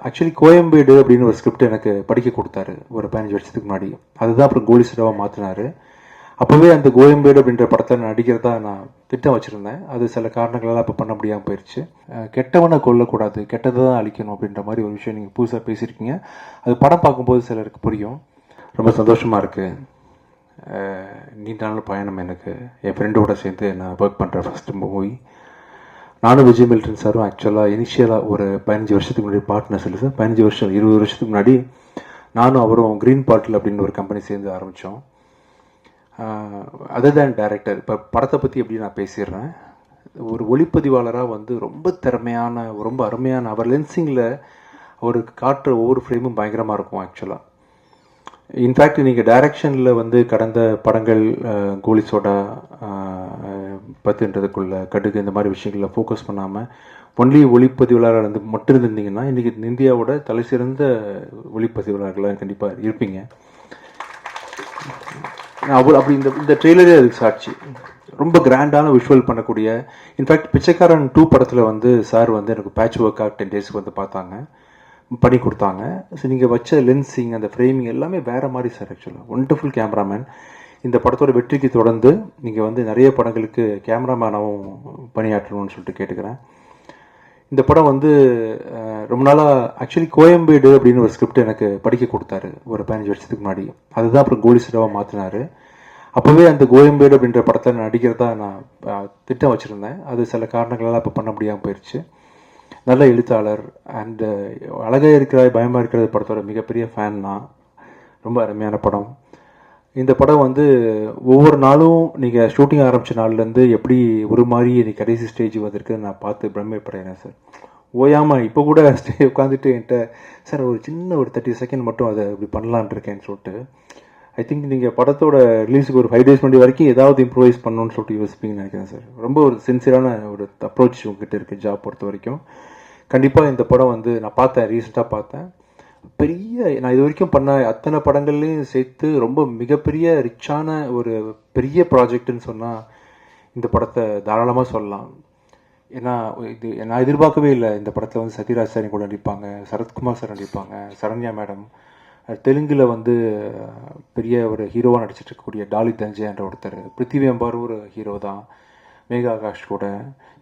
Actually Koyambedu அப்படின்னு ஒரு script எனக்கு படிக்க கொடுத்தாரு ஒரு 15 வருஷத்துக்கு முன்னாடி. அதுதான் அப்புறம் கோலிஸ்டாவாக மாற்றினாரு. அப்போவே அந்த கோயம்பேடு அப்படின்ற படத்தை நடிக்கிறதா நான் திட்டம் வச்சுருந்தேன். அது சில காரணங்களால் அப்போ பண்ண முடியாமல் போயிடுச்சு. கெட்டவனை கொல்லக்கூடாது, கெட்டதை தான் அழிக்கணும் அப்படின்ற மாதிரி ஒரு விஷயம் நீங்கள் புதுசாக பேசியிருக்கீங்க. அது படம் பார்க்கும்போது சிலருக்கு புரியும். ரொம்ப சந்தோஷமாக இருக்குது. நீண்ட நாள் பயணம் எனக்கு. என் ஃப்ரெண்டோட சேர்ந்து நான் ஒர்க் பண்ணுற ஃபஸ்ட்டு மூவி. நானும் விஜய் மில்டன் சாரும் ஆக்சுவலாக இனிஷியலாக ஒரு 15 வருஷத்துக்கு முன்னாடி பார்ட்னர்ஸ் இல்லை சார், 15 வருஷம் 20 வருஷத்துக்கு முன்னாடி நானும் அவரும் க்ரீன் பாட்டில் அப்படின்னு ஒரு கம்பெனி சேர்ந்து ஆரம்பித்தோம். அதர் தேன் டைரக்டர், இப்போ படத்தை பற்றி எப்படி நான் பேசிடுறேன். ஒரு ஒளிப்பதிவாளராக வந்து ரொம்ப திறமையான, ரொம்ப அருமையான, அவர் லென்சிங்கில் ஒரு காட்டுற ஒவ்வொரு ஃப்ரேமும் பயங்கரமாக இருக்கும் ஆக்சுவலாக. இன்ஃபேக்ட் நீங்கள் டைரக்ஷனில் வந்து கடந்த படங்கள் கோலி சோடா, பத்துன்றதுக்குள்ள கடுகு, இந்த மாதிரி விஷயங்களில் ஃபோக்கஸ் பண்ணாமல் ஒன்லி ஒளிப்பதிவாளராக வந்து மட்டும் இருந்திருந்தீங்கன்னா இன்றைக்கி இந்தியாவோட தலை சிறந்த ஒளிப்பதிவாளர்களாக கண்டிப்பாக இருப்பீங்க. அப்படி இந்த ட்ரெய்லரே அதுக்கு சாட்சி. ரொம்ப கிராண்டான விஷுவல் பண்ணக்கூடிய, இன்ஃபேக்ட் பிச்சைக்காரன் 2 படத்தில் வந்து சார் வந்து எனக்கு பேட்ச் ஒர்க்காக 10 டேஸ்க்கு வந்து பார்த்தாங்க, பண்ணி கொடுத்தாங்க. ஸோ நீங்கள் வச்ச லென்சிங், அந்த ஃப்ரேமிங் எல்லாமே வேறு மாதிரி சார். ஆக்சுவலாக ஒண்டர்ஃபுல் கேமராமேன். இந்த படத்தோட வெற்றிக்கு தொடர்ந்து நீங்கள் வந்து நிறைய படங்களுக்கு கேமராமேனாகவும் பணியாற்றணும்னு சொல்லிட்டு கேட்டுக்கிறேன். இந்த படம் வந்து ரொம்ப நாளாக ஆக்சுவலி கோயம்பேடு அப்படின்னு ஒரு ஸ்கிரிப்ட் எனக்கு படிக்க கொடுத்தாரு ஒரு 15 வருஷத்துக்கு முன்னாடி. அதுதான் அப்புறம் கோலிஸ்டாவாக மாற்றினார். அப்போவே அந்த கோயம்பேடு அப்படின்ற படத்தை நடிக்கிறதா நான் திட்டம் வச்சுருந்தேன். அது சில காரணங்களால் அப்போ பண்ண முடியாமல் போயிடுச்சு. நல்ல எழுத்தாளர் அண்டு அழகாக இருக்கிறாய் பயமாக இருக்கிறது படத்தோட மிகப்பெரிய ஃபேன் நான். ரொம்ப அருமையான படம். இந்த படம் வந்து ஒவ்வொரு நாளும் நீங்கள் ஷூட்டிங் ஆரம்பித்த நாள்லேருந்து எப்படி ஒரு மாதிரி எனக்கு கடைசி ஸ்டேஜ் வந்திருக்கு நான் பார்த்து பிரமிப்படைகிறேன் சார். ஓயாமல் இப்போ கூட உட்காந்துட்டு என்கிட்ட சார் ஒரு சின்ன ஒரு 30 செகண்ட் மட்டும் அதை இப்படி பண்ணலான் இருக்கேன்னு சொல்லிட்டு, ஐ திங்க் நீங்கள் படத்தோட ரிலீஸுக்கு ஒரு 5 days முன்னாடி வரைக்கும் ஏதாவது இம்ப்ரூவைஸ் பண்ணணும்னு சொல்லிட்டு யோசிப்பீங்கன்னு நினைக்கிறேன் சார். ரொம்ப ஒரு சின்சியரான ஒரு அப்ரோச் உங்ககிட்ட இருக்குது ஜாப் பொறுத்த வரைக்கும். கண்டிப்பாக இந்த படம் வந்து நான் பார்த்தேன், ரீசெண்டாக பார்த்தேன். நான் இது வரைக்கும் பண்ண அத்தனை படங்கள்லையும் சேர்த்து ரொம்ப மிகப்பெரிய ரிச்சான ஒரு பெரிய ப்ராஜெக்ட்னு சொன்னால் இந்த படத்தை தாராளமாக சொல்லலாம். ஏன்னா இது நான் எதிர்பார்க்கவே இல்லை. இந்த படத்தில் வந்து சத்யராஜ் சார் கூட நடிப்பாங்க, சரத்குமார் சார் நடிப்பாங்க, சரண்யா மேடம், தெலுங்கில் வந்து பெரிய ஒரு ஹீரோவாக நடிச்சிட்டு இருக்கக்கூடிய டாலி தஞ்சை என்ற ஒருத்தர், பிருத்திவி அம்பார் ஒரு ஹீரோ தான், மேகா ஆகாஷ் கூட.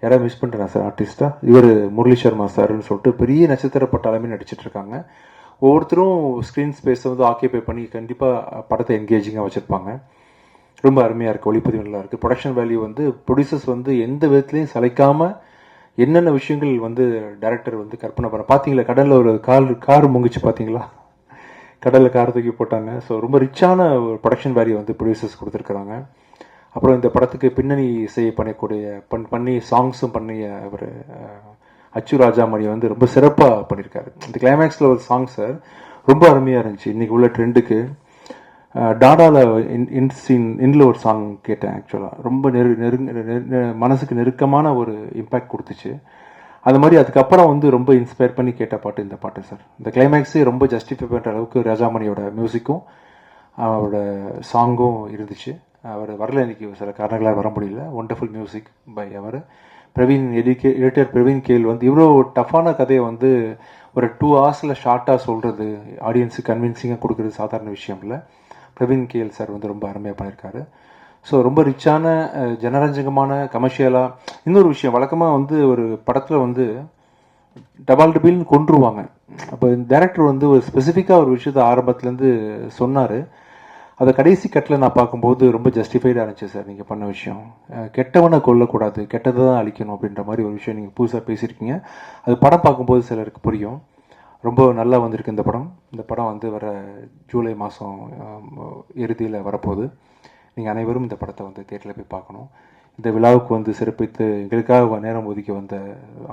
யாராவது மிஸ் பண்ணுறேன் சார் ஆர்டிஸ்ட்டாக? இவர் முரளி சர்மா சார்னு சொல்லிட்டு பெரிய நட்சத்திர பட்டாளமே நடிச்சிட்ருக்காங்க. ஒவ்வொருத்தரும் ஸ்க்ரீன் ஸ்பேஸை வந்து ஆக்கியபை பண்ணி கண்டிப்பாக படத்தை என்கேஜிங்காக வச்சுருப்பாங்க. ரொம்ப அருமையாக இருக்குது, ஒளிப்பதிவு நல்லா இருக்குது. ப்ரொடக்ஷன் வேல்யூ வந்து ப்ரொடியூசர்ஸ் வந்து எந்த விதத்துலையும் சளைக்காமல் என்னென்ன விஷயங்கள் வந்து டைரக்டர் வந்து கற்பனை பண்ண. பார்த்தீங்களா கடலில் ஒரு கார் முங்கிச்சு பார்த்தீங்களா? கடலில் கார் தூக்கி போட்டாங்க. ஸோ ரொம்ப ரிச்சான ஒரு ப்ரொடக்ஷன் வேல்யூ வந்து ப்ரொடியூசர்ஸ் கொடுத்துருக்குறாங்க. அப்புறம் இந்த படத்துக்கு பின்னணி இசை பண்ணி சாங்ஸும் பண்ணி அவர் அச்சு ராஜாமணி வந்து ரொம்ப சிறப்பாக பண்ணியிருக்காரு. இந்த கிளைமேக்ஸில் ஒரு சாங் சார் ரொம்ப அருமையாக இருந்துச்சு. இன்றைக்கி உள்ள ட்ரெண்டுக்கு டாடாவில் இன்ல ஒரு சாங் கேட்டேன். ஆக்சுவலாக ரொம்ப மனசுக்கு நெருக்கமான ஒரு இம்பேக்ட் கொடுத்துச்சு. அது மாதிரி அதுக்கப்புறம் வந்து ரொம்ப இன்ஸ்பயர் பண்ணி கேட்ட பாட்டு இந்த பாட்டு சார். இந்த கிளைமேக்ஸே ரொம்ப ஜஸ்டிஃபை பண்ணுற அளவுக்கு ராஜாமணியோட மியூசிக்கும் அவரோட சாங்கும் இருந்துச்சு. அவர் வரல, இன்றைக்கி சில காரணங்களாக வர முடியல. Wonderful music by our editor Praveen கேல் வந்து இவ்வளோ டஃப்பான கதையை வந்து ஒரு 2 hours ஷார்ட்டாக சொல்கிறது, ஆடியன்ஸுக்கு கன்வின்சிங்காக கொடுக்குறது சாதாரண விஷயம் இல்லை. பிரவீன் கேல் சார் வந்து ரொம்ப அருமையாக பண்ணியிருக்காரு. ஸோ ரொம்ப ரிச்சான ஜனரஞ்சகமான கமர்ஷியலாக. இன்னொரு விஷயம், வழக்கமாக வந்து ஒரு படத்தில் வந்து டபிள்னு கொண்டுருவாங்க. அப்போ டைரக்டர் வந்து ஒரு ஸ்பெசிஃபிக்காக ஒரு விஷயத்தை ஆரம்பத்துலேருந்து சொன்னார். அதை கடைசி கட்டில் நான் பார்க்கும்போது ரொம்ப ஜஸ்டிஃபைடாக இருந்துச்சு சார். நீங்கள் பண்ண விஷயம், கெட்டவனை கொல்லக்கூடாது, கெட்டதை தான் அழிக்கணும் அப்படின்ற மாதிரி ஒரு விஷயம் நீங்கள் புதுசாக பேசியிருக்கீங்க. அது படம் பார்க்கும்போது சிலருக்கு புரியும். ரொம்ப நல்லா வந்திருக்கு இந்த படம். இந்த படம் வந்து வர ஜூலை மாதம் இறுதியில் வரப்போகுது. நீங்கள் அனைவரும் இந்த படத்தை வந்து தியேட்டரில் போய் பார்க்கணும். இந்த விழாவுக்கு வந்து சிறப்பித்து எங்களுக்காக நேரம் ஒதுக்கி வந்த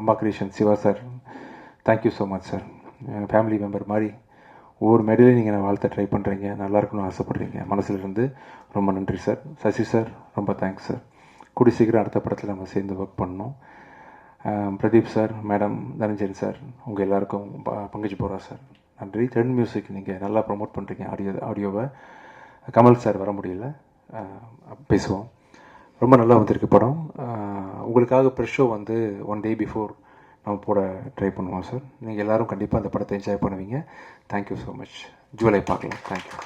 Amma creation Siva sir, thank you so much sir. Family member மாதிரி ஒவ்வொரு மேடையிலையும் நீங்கள் நான் வாழ்த்த ட்ரை பண்ணுறீங்க, நல்லா இருக்கணும்னு ஆசைப்படுறீங்க. மனசுலேருந்து ரொம்ப நன்றி சார். சசி சார் ரொம்ப தேங்க்ஸ் சார். கூடி சீக்கிரம் அடுத்த படத்தில் நம்ம சேர்ந்து ஒர்க் பண்ணணும். Pradeep sir, madam, Dhananjayan sir, உங்கள் எல்லாருக்கும் பங்கஜ் போகிறா சார் நன்றி. ட்ரெண்ட் மியூசிக் நீங்கள் நல்லா ப்ரொமோட் பண்ணுறீங்க ஆடியோவை. கமல் சார் வர முடியல, பேசுவோம். ரொம்ப நல்லா வந்திருக்கு படம். உங்களுக்காக ப்ரெஷ் ஷோ வந்து 1 day பிஃபோர் நம்ம போட ட்ரை பண்ணுவோம் சார். நீங்கள் எல்லோரும் கண்டிப்பாக அந்த படத்தை என்ஜாய் பண்ணுவீங்க. Thank you so much. ஜூலை பார்க்கலாம். தேங்க்யூ.